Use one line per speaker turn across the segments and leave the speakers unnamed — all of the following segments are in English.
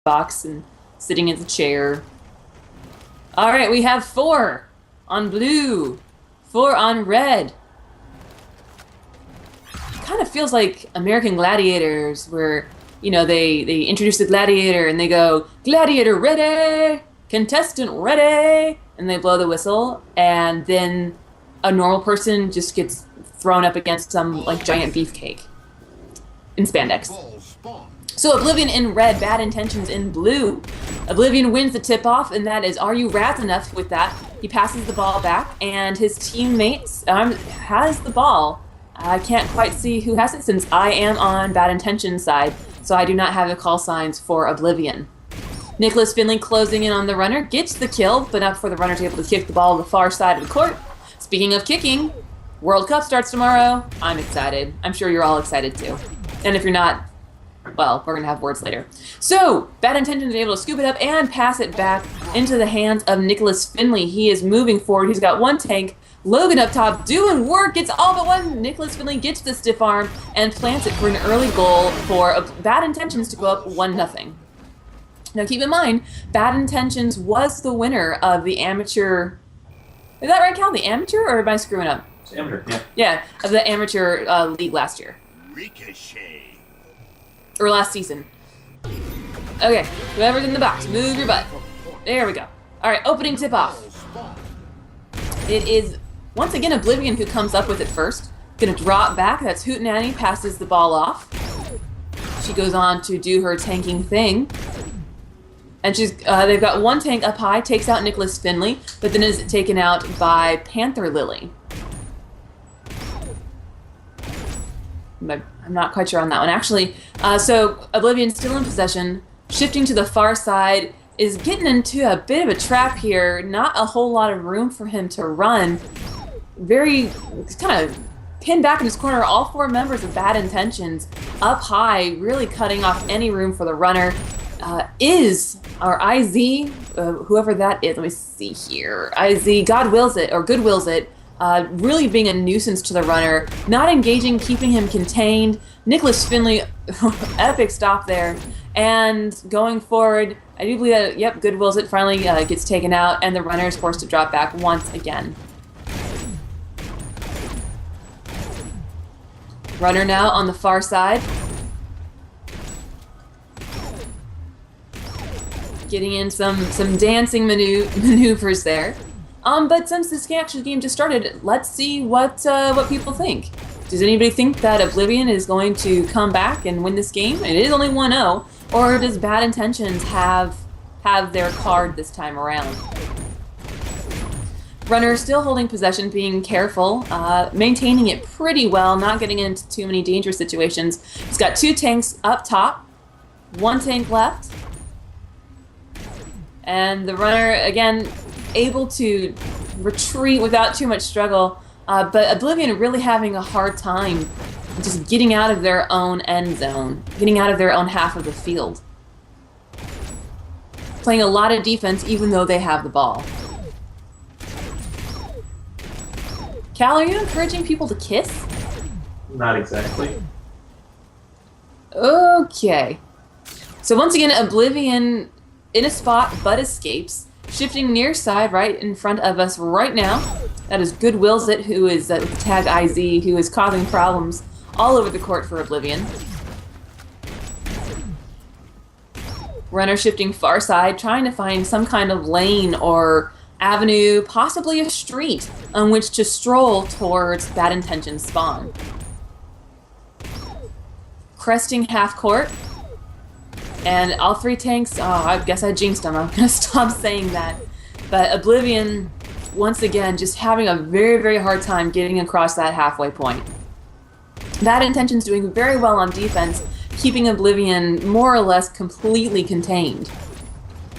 box and sitting in the chair. All right, we have 4 on blue, 4 on red. Kind of feels like American Gladiators, where they introduce the gladiator and they go, "Gladiator ready, contestant ready," and they blow the whistle, and then a normal person just gets thrown up against some like giant beefcake in spandex. So Oblivion in red, Bad Intentions in blue. Oblivion wins the tip-off, and that is, are you wrath enough with that? He passes the ball back, and his teammates has the ball. I can't quite see who has it since I am on Bad Intentions side, so I do not have the call signs for Oblivion. Nicholas Finley closing in on the runner, gets the kill, but not before the runner is able to kick the ball to the far side of the court. Speaking of kicking, World Cup starts tomorrow. I'm excited. I'm sure you're all excited too. And if you're not, well, we're going to have words later. So, Bad Intentions is able to scoop it up and pass it back into the hands of Nicholas Finley. He is moving forward. He's got one tank. Logan up top doing work. Gets all but one. Nicholas Finley gets the stiff arm and plants it for an early goal for Bad Intentions to go up 1-0. Now, keep in mind, Bad Intentions was the winner of the amateur... Is that right, Cal? The amateur, or am I screwing up?
It's amateur, yeah.
Yeah, of the amateur league last year.
Ricochet.
Or last season. Okay, whoever's in the box, move your butt. There we go. All right, opening tip-off. It is, once again, Oblivion who comes up with it first. Gonna drop back, that's Hootenanny, passes the ball off. She goes on to do her tanking thing. And they've got one tank up high, takes out Nicholas Finley, but then is taken out by Panther Lily. I'm not quite sure on that one, actually. So Oblivion's still in possession, shifting to the far side, is getting into a bit of a trap here. Not a whole lot of room for him to run. He's kind of pinned back in his corner. All 4 members of Bad Intentions up high, really cutting off any room for the runner. IZ, whoever that is, let me see here. IZ, God wills it, or Good wills it. Really being a nuisance to the runner, not engaging, keeping him contained. Nicholas Finley, epic stop there. And going forward, I do believe that, yep, Good wills it finally gets taken out, and the runner is forced to drop back once again. Runner now on the far side. Getting in some dancing maneuvers there. But since this actual game just started, let's see what people think. Does anybody think that Oblivion is going to come back and win this game? It is only 1-0. Or does Bad Intentions have their card this time around? Runner still holding possession, being careful, maintaining it pretty well, not getting into too many dangerous situations. He's got 2 tanks up top, 1 tank left. And the runner, again, able to retreat without too much struggle, but Oblivion really having a hard time just getting out of their own end zone, getting out of their own half of the field. Playing a lot of defense even though they have the ball. Cal, are you encouraging people to kiss?
Not exactly.
Okay. So once again, Oblivion in a spot but escapes. Shifting near side right in front of us right now. That is Good wills it, who is with the tag IZ, who is causing problems all over the court for Oblivion. Runner shifting far side, trying to find some kind of lane or avenue, possibly a street, on which to stroll towards Bad Intentions spawn. Cresting half court. And all 3 tanks, I guess I jinxed them. I'm going to stop saying that. But Oblivion, once again, just having a very, very hard time getting across that halfway point. Bad Intentions doing very well on defense, keeping Oblivion more or less completely contained.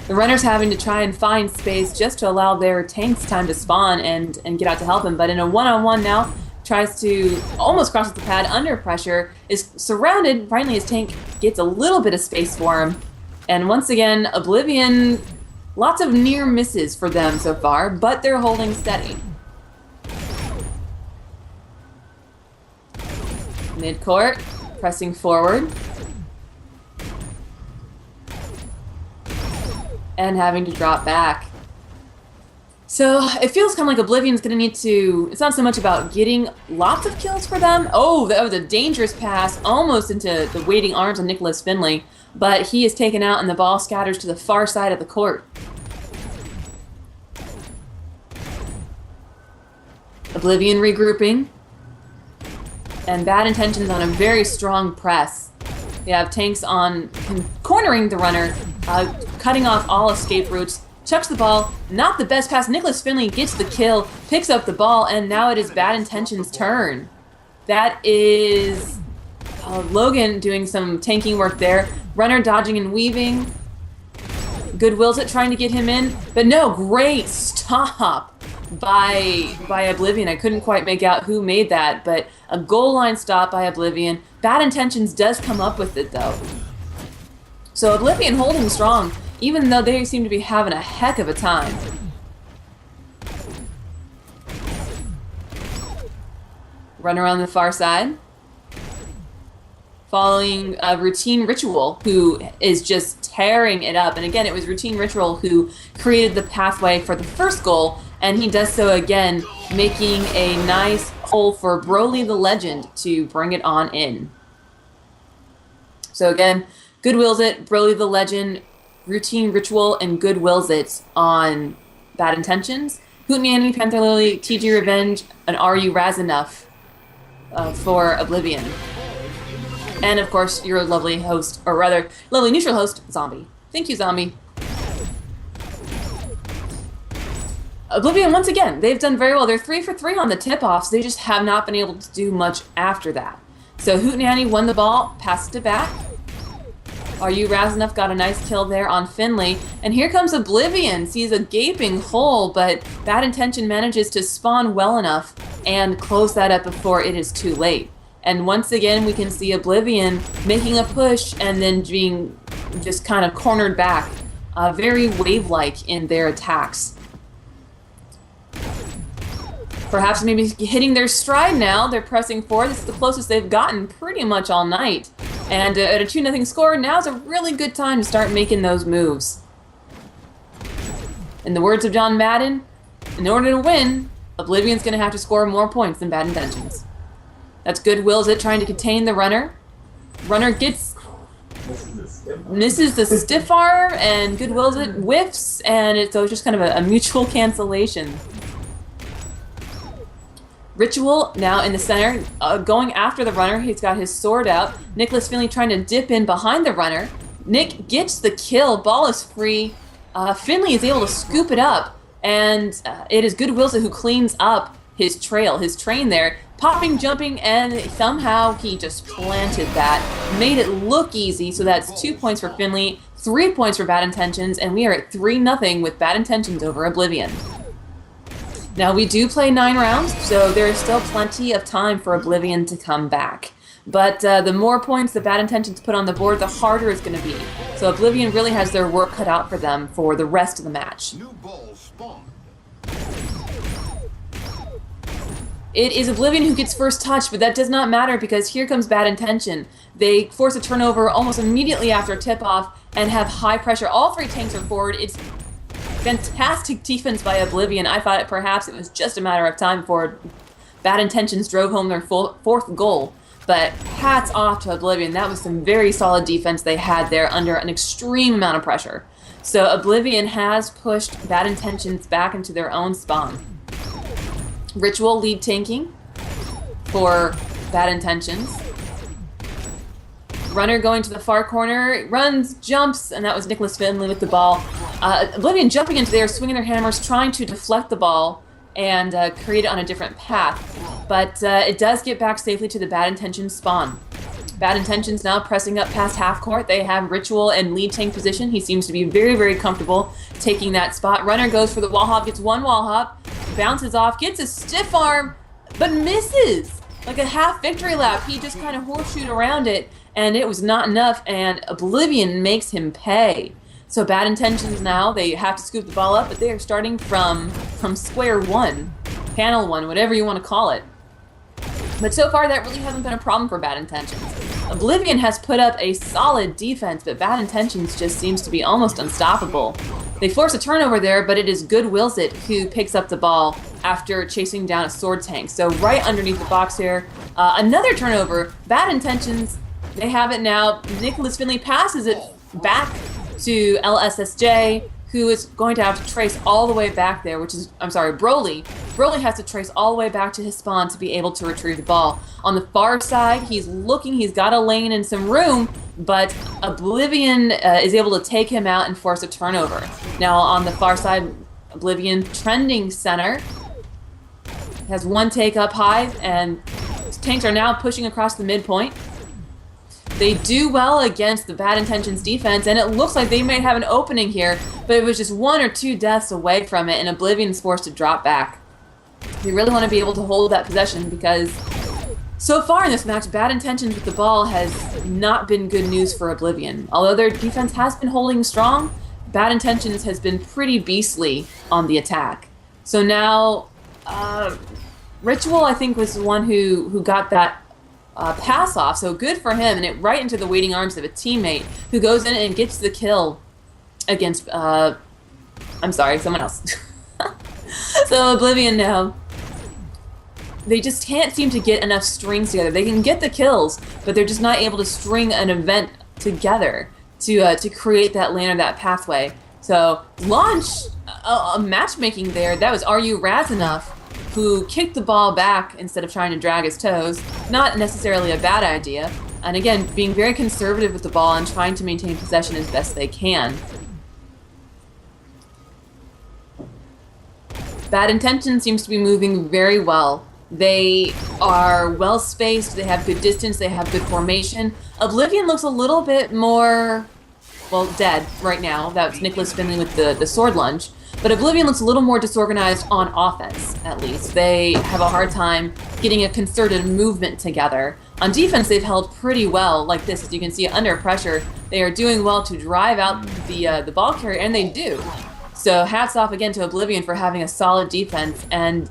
The runner's having to try and find space just to allow their tanks time to spawn and get out to help him. But in a one-on-one now, tries to almost crosses the pad under pressure, is surrounded. Finally, his tank gets a little bit of space for him. And once again, Oblivion, lots of near misses for them so far, but they're holding steady. Mid-court, pressing forward. and having to drop back. So it feels kind of like Oblivion's going to need to... It's not so much about getting lots of kills for them. Oh, that was a dangerous pass, almost into the waiting arms of Nicholas Finley. But he is taken out and the ball scatters to the far side of the court. Oblivion regrouping. And Bad Intentions on a very strong press. They have tanks on cornering the runner, cutting off all escape routes, chucks the ball, not the best pass. Nicholas Finley gets the kill, picks up the ball, and now it is Bad Intentions' turn. That is Logan doing some tanking work there. Runner dodging and weaving. Good wills it, trying to get him in, but no, great stop by Oblivion. I couldn't quite make out who made that, but a goal line stop by Oblivion. Bad Intentions does come up with it, though. So Oblivion holding strong, even though they seem to be having a heck of a time. Run around the far side. Following Routine Ritual, who is just tearing it up. And again, it was Routine Ritual who created the pathway for the first goal, and he does so again, making a nice hole for Broly the Legend to bring it on in. So again, Good Wills It, Broly the Legend, Routine Ritual, and Good Wills It on Bad Intentions. Hootenanny, Panther Lily, TG Revenge, and Are You Raz Enough for Oblivion. And of course, your lovely host, or rather, lovely neutral host, Zombie. Thank you, Zombie. Oblivion, once again, they've done very well. They're 3 for 3 on the tip-offs. They just have not been able to do much after that. So Hootenanny won the ball, passed it back. Are You Raz Enough got a nice kill there on Finley. And here comes Oblivion. Sees a gaping hole, but Bad Intention manages to spawn well enough and close that up before it is too late. And once again, we can see Oblivion making a push and then being just kind of cornered back. Very wave-like in their attacks. Perhaps maybe hitting their stride now. They're pressing forward. This is the closest they've gotten pretty much all night. And at a 2-0 score, now's a really good time to start making those moves. In the words of John Madden, in order to win, Oblivion's going to have to score more points than Bad Intentions. That's Good Wills It, trying to contain the runner. Runner gets... misses the stiff arm, and Good Wills It whiffs, and so it's just kind of a mutual cancellation. Ritual now in the center, going after the runner. He's got his sword out. Nicholas Finley trying to dip in behind the runner. Nick gets the kill. Ball is free. Finley is able to scoop it up, and it is Good Wills It who cleans up his train there. Popping, jumping, and somehow he just planted that. Made it look easy, so that's 2 points for Finley, 3 points for Bad Intentions, and we are at 3-0 with Bad Intentions over Oblivion. Now, we do play 9 rounds, so there is still plenty of time for Oblivion to come back. But the more points the Bad Intentions put on the board, the harder it's going to be. So Oblivion really has their work cut out for them for the rest of the match.
New ball spawned.
It is Oblivion who gets first touch, but that does not matter because here comes Bad Intention. They force a turnover almost immediately after a tip-off and have high pressure. All 3 tanks are forward. It's fantastic defense by Oblivion. I thought perhaps it was just a matter of time before Bad Intentions drove home their 4th goal. But hats off to Oblivion. That was some very solid defense they had there under an extreme amount of pressure. So Oblivion has pushed Bad Intentions back into their own spawn. Ritual lead tanking for Bad Intentions. Runner going to the far corner, runs, jumps, and that was Nicholas Finley with the ball. Oblivion jumping into there, swinging their hammers, trying to deflect the ball and create it on a different path. But it does get back safely to the Bad Intentions spawn. Bad Intentions now pressing up past half court. They have Ritual in lead tank position. He seems to be very, very comfortable taking that spot. Runner goes for the wall hop, gets one wall hop, bounces off, gets a stiff arm, but misses. Like a half victory lap. He just kind of horseshoed around it, and it was not enough, and Oblivion makes him pay. So Bad Intentions now, they have to scoop the ball up, but they are starting from square one, panel one, whatever you want to call it. But so far, that really hasn't been a problem for Bad Intentions. Oblivion has put up a solid defense, but Bad Intentions just seems to be almost unstoppable. They force a turnover there, but it is Good Wills It who picks up the ball after chasing down a sword tank. So right underneath the box here, another turnover. Bad intentions. They have it now. Nicholas Finley passes it back to LSSJ, who is going to have to trace all the way back there, which is, I'm sorry, Broly. Broly has to trace all the way back to his spawn to be able to retrieve the ball. On the far side, he's looking, he's got a lane and some room, but Oblivion is able to take him out and force a turnover. Now on the far side, Oblivion trending center, has one take up high, and tanks are now pushing across the midpoint. They do well against the Bad Intentions defense, and it looks like they might have an opening here, but it was just 1 or 2 deaths away from it, and Oblivion's forced to drop back. They really want to be able to hold that possession because so far in this match, Bad Intentions with the ball has not been good news for Oblivion. Although their defense has been holding strong, Bad Intentions has been pretty beastly on the attack. So now, Ritual, I think, was the one who got that pass off, so good for him, and it right into the waiting arms of a teammate who goes in and gets the kill against, I'm sorry, someone else. So Oblivion now, they just can't seem to get enough strings together. They can get the kills, but they're just not able to string an event together to create that lane or that pathway. So launch a matchmaking there. That was Are You Razanough, who kicked the ball back instead of trying to drag his toes. Not necessarily a bad idea. And again, being very conservative with the ball and trying to maintain possession as best they can. Bad Intention seems to be moving very well. They are well spaced, they have good distance, they have good formation. Oblivion looks a little bit more, well, dead right now. That's Nicholas Finley with the sword lunge. But Oblivion looks a little more disorganized on offense, at least. They have a hard time getting a concerted movement together. On defense, they've held pretty well, like this. As you can see, under pressure, they are doing well to drive out the ball carrier, and they do. So hats off again to Oblivion for having a solid defense and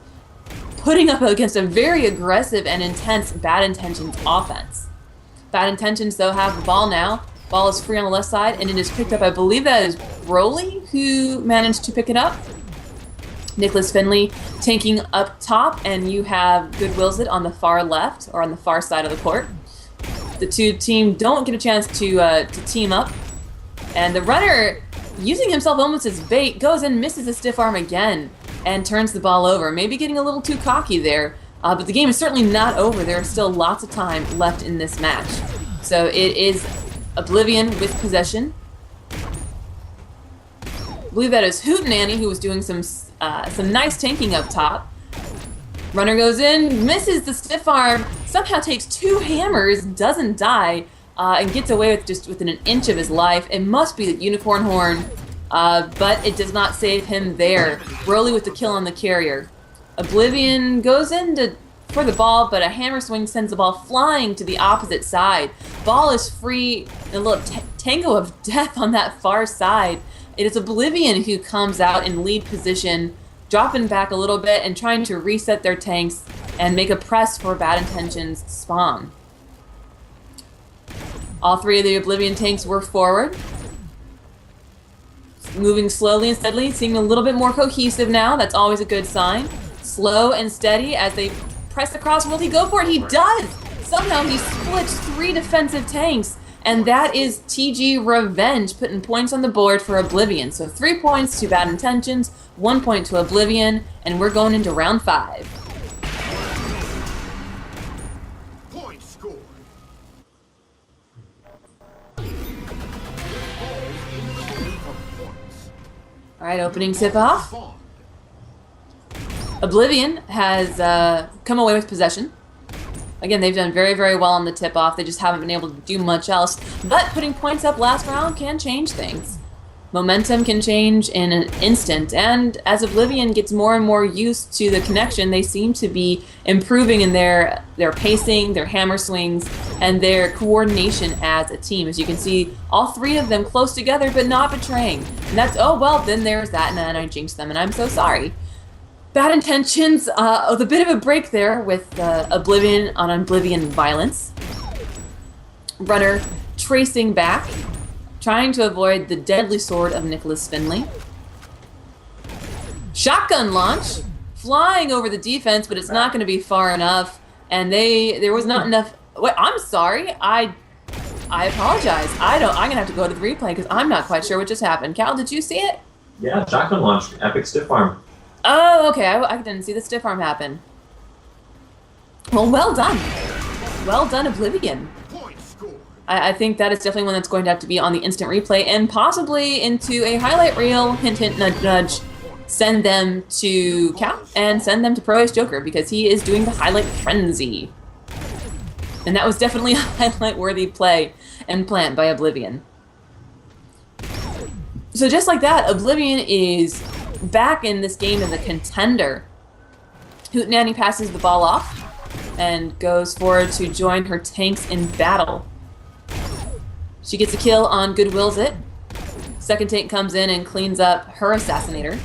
putting up against a very aggressive and intense Bad Intentions offense. Bad Intentions, though, have the ball now. Ball is free on the left side, and it is picked up. I believe that is Broly who managed to pick it up. Nicholas Finley tanking up top, and you have Good Wills It on the far left, or on the far side of the court. The two team don't get a chance to team up, and the runner, using himself almost as bait, goes and misses a stiff arm again and turns the ball over. Maybe getting a little too cocky there, but the game is certainly not over. There is still lots of time left in this match. So it is Oblivion with possession. I believe that is Hootenanny who was doing some nice tanking up top. Runner goes in, misses the stiff arm, somehow takes 2 hammers, doesn't die, and gets away with just within an inch of his life. It must be the unicorn horn, but it does not save him there. Broly with the kill on the carrier. Oblivion goes in for the ball, but a hammer swing sends the ball flying to the opposite side. Ball is free, a little tango of death on that far side. It is Oblivion who comes out in lead position, dropping back a little bit and trying to reset their tanks and make a press for Bad Intentions spawn. All 3 of the Oblivion tanks were forward, moving slowly and steadily, seeming a little bit more cohesive now. That's always a good sign. Slow and steady as they press across. Will he go for it? He does! Somehow he splits 3 defensive tanks, and that is TG Revenge, putting points on the board for Oblivion. So 3 points to Bad Intentions, 1 point to Oblivion, and we're going into round 5.
Point scored.
All right, opening tip-off. Oblivion has come away with possession. Again, they've done very, very well on the tip-off. They just haven't been able to do much else. But putting points up last round can change things. Momentum can change in an instant. And as Oblivion gets more and more used to the connection, they seem to be improving in their pacing, their hammer swings, and their coordination as a team. As you can see, all 3 of them close together, but not betraying. And that's, oh, well, then there's that, and then I jinxed them, and I'm so sorry. Bad Intentions, a bit of a break there with Oblivion on Oblivion violence. Runner tracing back, trying to avoid the deadly sword of Nicholas Finley. Shotgun launch, flying over the defense, but it's not going to be far enough. And there was not enough. Wait, I'm sorry. I apologize. I'm gonna have to go to the replay because I'm not quite sure what just happened. Cal, did you see it?
Yeah, shotgun launch, epic stiff arm.
Oh, okay. I didn't see the stiff arm happen. Well done. Well done, Oblivion.
Point score.
I think that is definitely one that's going to have to be on the instant replay and possibly into a highlight reel. Hint, hint, nudge, nudge. Send them to Cal and send them to Pro Ace Joker because he is doing the highlight frenzy. And that was definitely a highlight-worthy play and plant by Oblivion. So just like that, Oblivion is back in this game as a contender. Hootenanny passes the ball off and goes forward to join her tanks in battle. She gets a kill on Good Wills It. Second tank comes in and cleans up her Assassinator.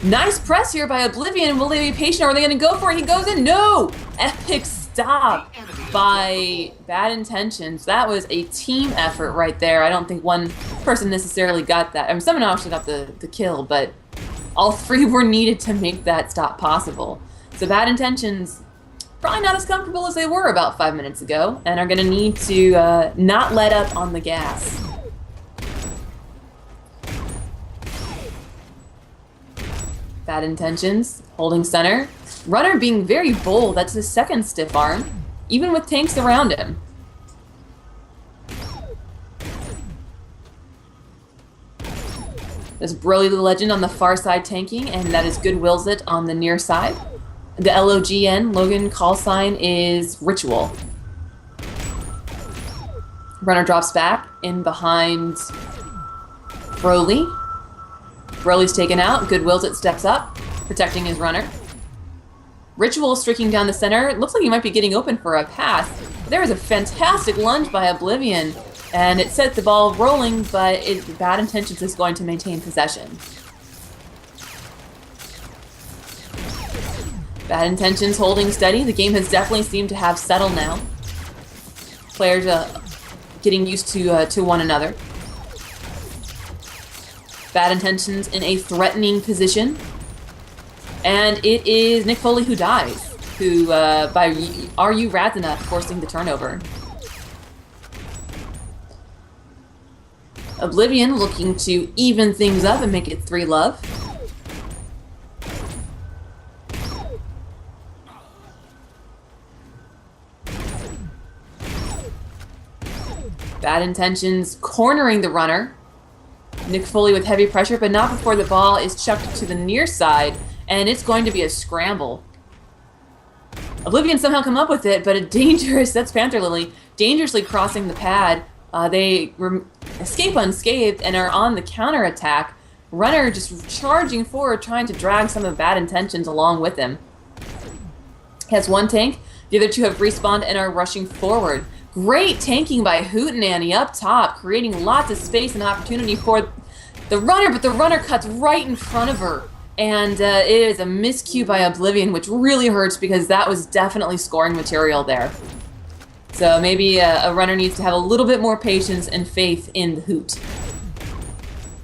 Nice press here by Oblivion. Will they be patient or are they going to go for it? He goes in. No! Epic stop by Bad Intentions. That was a team effort right there. I don't think one person necessarily got that. I mean, someone actually got the kill, but all three were needed to make that stop possible. So Bad Intentions, probably not as comfortable as they were about 5 minutes ago, and are going to need to not let up on the gas. Bad Intentions, holding center. Runner being very bold, that's his second stiff arm, even with tanks around him. There's Broly the Legend on the far side tanking, and that is Good Wills It on the near side. The LOGN, Logan call sign, is Ritual. Runner drops back in behind Broly. Broly's taken out, Good Wills It steps up, protecting his runner. Ritual streaking down the center. It looks like he might be getting open for a pass. There is a fantastic lunge by Oblivion, and it set the ball rolling, but Bad Intentions is going to maintain possession. Bad Intentions holding steady. The game has definitely seemed to have settled now. Players getting used to one another. Bad Intentions in a threatening position. And it is Nick Foley who dies, who, by RU Razina, forcing the turnover. Oblivion looking to even things up and make it 3-love. Bad Intentions cornering the runner. Nick Foley with heavy pressure, but not before the ball is chucked to the near side. And it's going to be a scramble. Oblivion somehow come up with it, but a dangerous, that's Panther Lily, dangerously crossing the pad. They escape unscathed and are on the counterattack. Runner just charging forward, trying to drag some of Bad Intentions along with him. He has one tank. The other two have respawned and are rushing forward. Great tanking by Hootenanny up top, creating lots of space and opportunity for the runner, but the runner cuts right in front of her. And it is a miscue by Oblivion, which really hurts because that was definitely scoring material there. So maybe a runner needs to have a little bit more patience and faith in the Hoot.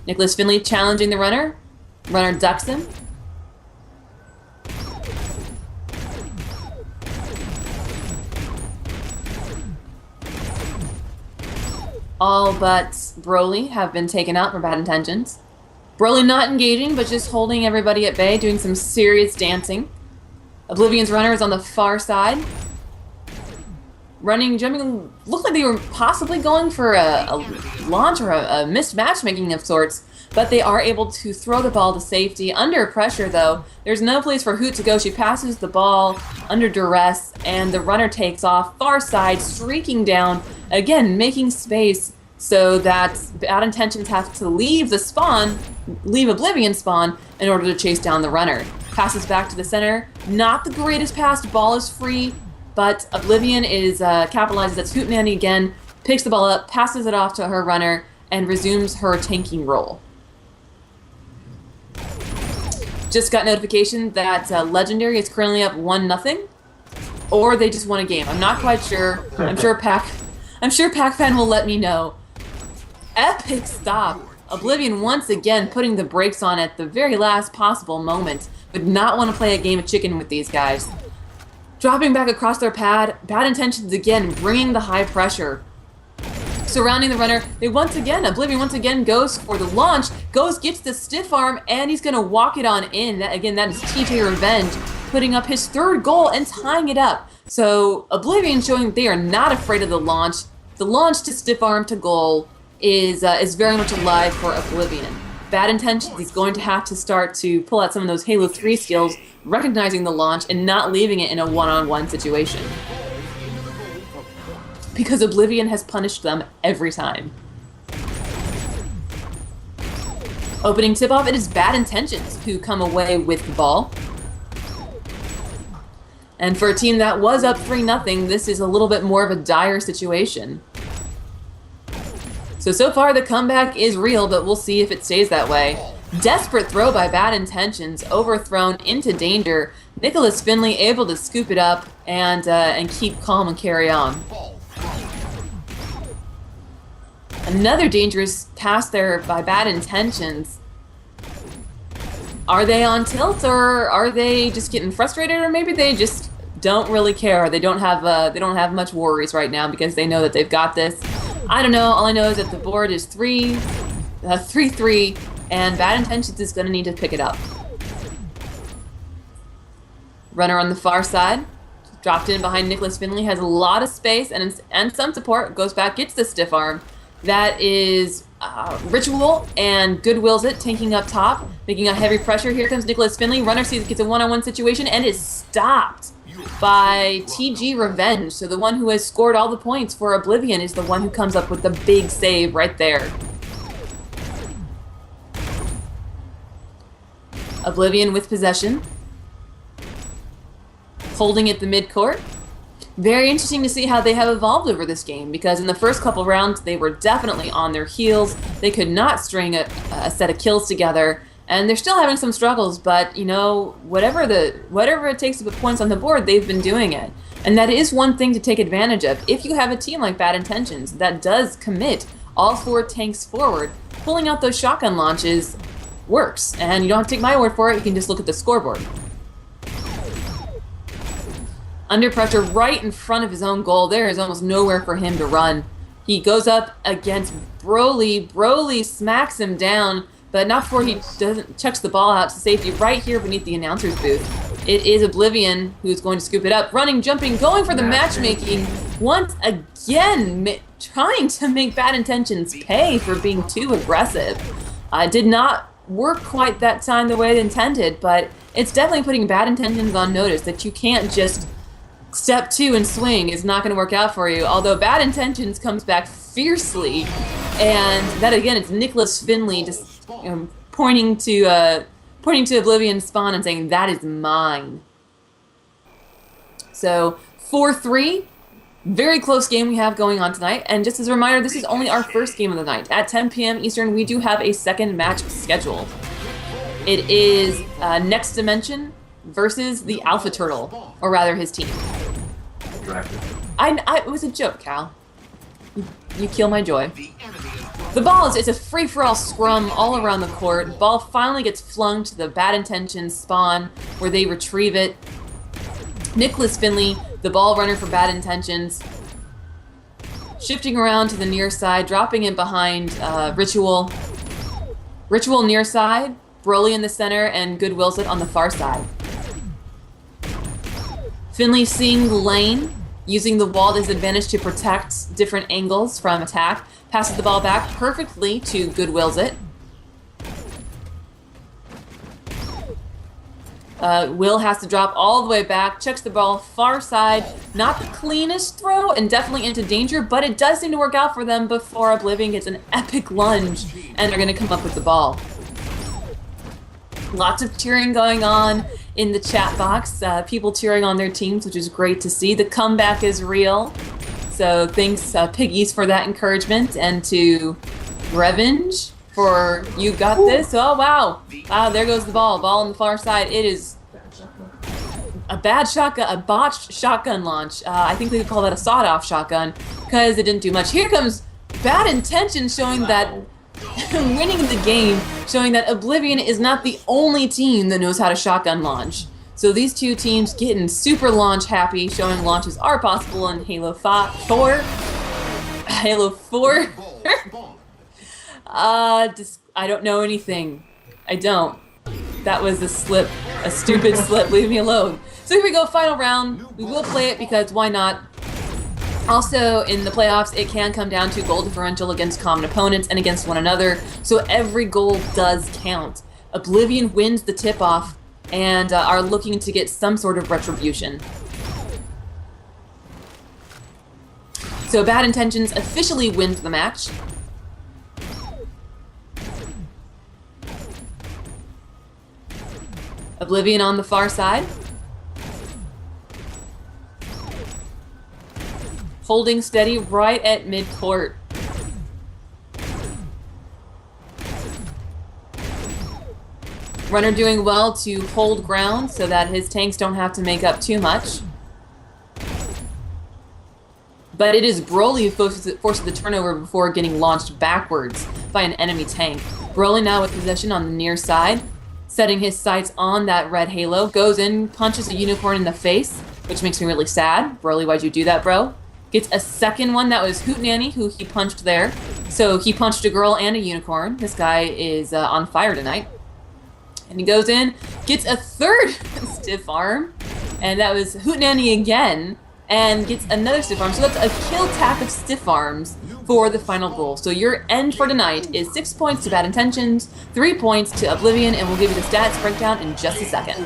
Nicholas Finley challenging the runner. Runner ducks him. All but Broly have been taken out for Bad Intentions. Broly not engaging, but just holding everybody at bay, doing some serious dancing. Oblivion's runner is on the far side. Running, jumping, looked like they were possibly going for a launch or a missed matchmaking of sorts, but they are able to throw the ball to safety. Under pressure, though, there's no place for Hoot to go. She passes the ball under duress, and the runner takes off, far side, streaking down, again, making space so that Bad Intentions have to leave the spawn, leave Oblivion spawn, in order to chase down the runner. Passes back to the center. Not the greatest pass. Ball is free, but Oblivion is capitalizes. That's Hootenanny again. Picks the ball up, passes it off to her runner, and resumes her tanking role. Just got notification that Legendary is currently up 1-0, or they just won a game. I'm not quite sure. I'm sure Pac-Fan will let me know. Epic stop Oblivion once again putting the brakes on at the very last possible moment. Would not want to play a game of chicken with these guys. Dropping back across their pad, Bad Intentions again, bringing the high pressure. Surrounding the runner, Oblivion once again goes for the launch, gets the stiff arm, and he's going to walk it on in. That is TJ Revenge, putting up his third goal and tying it up. So Oblivion showing they are not afraid of the launch. The launch to stiff arm to goal is very much alive for Oblivion. Bad Intentions is going to have to start to pull out some of those Halo 3 skills, recognizing the launch and not leaving it in a one-on-one situation. Because Oblivion has punished them every time. Opening tip-off, it is Bad Intentions who come away with the ball. And for a team that was up 3-0, this is a little bit more of a dire situation. So far the comeback is real, but we'll see if it stays that way. Desperate throw by Bad Intentions, overthrown into danger. Nicholas Finley able to scoop it up and keep calm and carry on. Another dangerous pass there by Bad Intentions. Are they on tilt, or are they just getting frustrated, or maybe they just don't really care? They don't have much worries right now because they know that they've got this. I don't know. All I know is that the board is 3-3, and Bad Intentions is going to need to pick it up. Runner on the far side, dropped in behind Nicholas Finley, has a lot of space and some support. Goes back, gets the stiff arm. That is Ritual, and Goodwills it, tanking up top, making a heavy pressure. Here comes Nicholas Finley. Runner sees gets a one-on-one situation and is stopped by TG Revenge. So the one who has scored all the points for Oblivion is the one who comes up with the big save right there. Oblivion with possession. Holding at the midcourt. Very interesting to see how they have evolved over this game, because in the first couple rounds they were definitely on their heels. They could not string a set of kills together, and they're still having some struggles, but you know, whatever it takes to put points on the board, they've been doing it. And that is one thing to take advantage of. If you have a team like Bad Intentions that does commit all 4 tanks forward, pulling out those shotgun launches works. And you don't have to take my word for it, you can just look at the scoreboard. Under pressure right in front of his own goal. There is almost nowhere for him to run. He goes up against Broly. Broly smacks him down, but not before he chucks the ball out to safety right here beneath the announcer's booth. It is Oblivion who's going to scoop it up. Running, jumping, going for the matchmaking. Once again, trying to make Bad Intentions pay for being too aggressive. Did not work quite that time the way it intended, but it's definitely putting Bad Intentions on notice that you can't just step 2 and swing is not going to work out for you. Although Bad Intentions comes back fiercely, and that again, it's Nicholas Finley just pointing to Oblivion's spawn and saying, "That is mine." So 4-3, very close game we have going on tonight. And just as a reminder, this is only our first game of the night. At 10 p.m. Eastern, we do have a second match scheduled. It is Next Dimension versus the Alpha Turtle, or rather his team. It was a joke, Cal. You kill my joy. The ball it's a free-for-all scrum all around the court. Ball finally gets flung to the Bad Intentions spawn, where they retrieve it. Nicholas Finley, the ball runner for Bad Intentions, shifting around to the near side, dropping in behind Ritual. Ritual near side, Broly in the center, and Goodwills it on the far side. Finley seeing the lane, using the wall to his advantage to protect different angles from attack. Passes the ball back perfectly to Goodwills it. Will has to drop all the way back, checks the ball far side. Not the cleanest throw, and definitely into danger, but it does seem to work out for them before Oblivion gets an epic lunge, and they're going to come up with the ball. Lots of cheering going on in the chat box. People cheering on their teams, which is great to see. The comeback is real. So thanks, Piggies, for that encouragement, and to Revenge for you got this. Oh, wow. Wow, there goes the ball. Ball on the far side. It is a botched shotgun launch. I think we could call that a sawed-off shotgun because it didn't do much. Here comes Bad Intentions, showing that winning the game, showing that Oblivion is not the only team that knows how to shotgun launch. So these two teams getting super launch happy, showing launches are possible in Halo 4. Halo 4. I don't know anything. I don't. That was a slip, a stupid slip. Leave me alone. So here we go, final round. We will play it because why not? Also, in the playoffs, it can come down to goal differential against common opponents and against one another, so every goal does count. Oblivion wins the tip-off and are looking to get some sort of retribution. So Bad Intentions officially wins the match. Oblivion on the far side. Holding steady right at mid-court. Runner doing well to hold ground so that his tanks don't have to make up too much. But it is Broly who forces the turnover before getting launched backwards by an enemy tank. Broly now with possession on the near side, setting his sights on that red halo, goes in, punches a unicorn in the face, which makes me really sad. Broly, why'd you do that, bro? Gets a second one, that was Hootenanny who he punched there. So he punched a girl and a unicorn. This guy is on fire tonight. And he goes in, gets a third stiff arm, and that was Hootenanny again, and gets another stiff arm. So that's a kill tap of stiff arms for the final goal. So your end for tonight is 6 points to Bad Intentions, 3 points to Oblivion, and we'll give you the stats breakdown in just a second.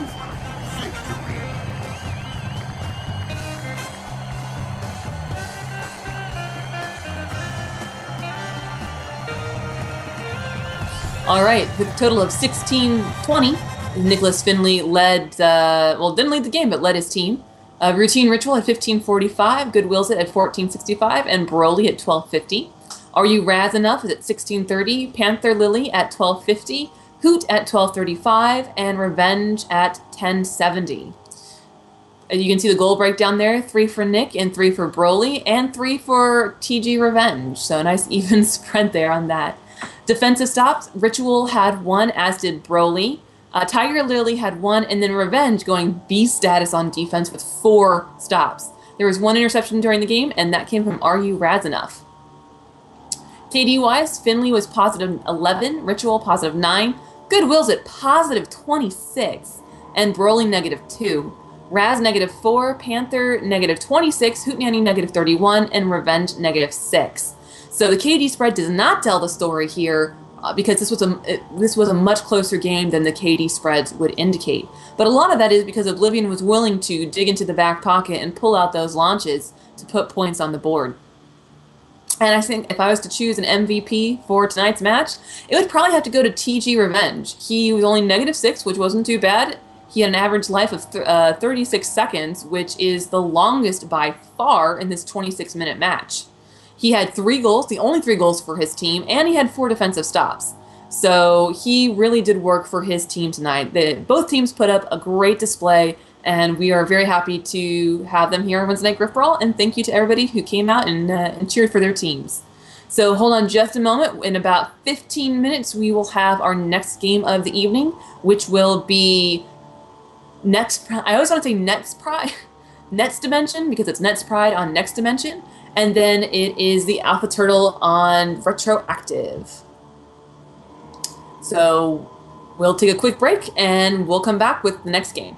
All right, with a total of 16-20, Nicholas Finley led, well, didn't lead the game, but led his team. Routine Ritual at 15:45, Goodwill's at 14:65, and Broly at 12:50. Are You Raz Enough is at 16:30, Panther Lily at 12:50, Hoot at 12:35, and Revenge at 10:70. You can see the goal breakdown there, 3 for Nick and 3 for Broly, and 3 for TG Revenge. So a nice even spread there on that. Defensive stops, Ritual had 1, as did Broly. Tiger Lily had 1, and then Revenge going beast status on defense with 4 stops. There was 1 interception during the game, and that came from Are You Raz Enough? KD-wise, Finley was positive 11, Ritual positive 9, Goodwill's at positive 26, and Broly negative 2. Raz negative 4, Panther negative 26, Hootenanny negative 31, and Revenge negative 6. So the KD spread does not tell the story here because this was a much closer game than the KD spreads would indicate. But a lot of that is because Oblivion was willing to dig into the back pocket and pull out those launches to put points on the board. And I think if I was to choose an MVP for tonight's match, it would probably have to go to TG Revenge. He was only negative 6, which wasn't too bad. He had an average life of 36 seconds, which is the longest by far in this 26-minute match. He had 3 goals, the only 3 goals for his team, and he had 4 defensive stops. So he really did work for his team tonight. Both teams put up a great display, and we are very happy to have them here on Wednesday Night Griff Brawl, and thank you to everybody who came out and cheered for their teams. So hold on just a moment. In about 15 minutes, we will have our next game of the evening, which will be I always want to say Next Dimension, because it's Next Pride on Next Dimension. And then it is the Alpha Turtle on Retroactive. So we'll take a quick break and we'll come back with the next game.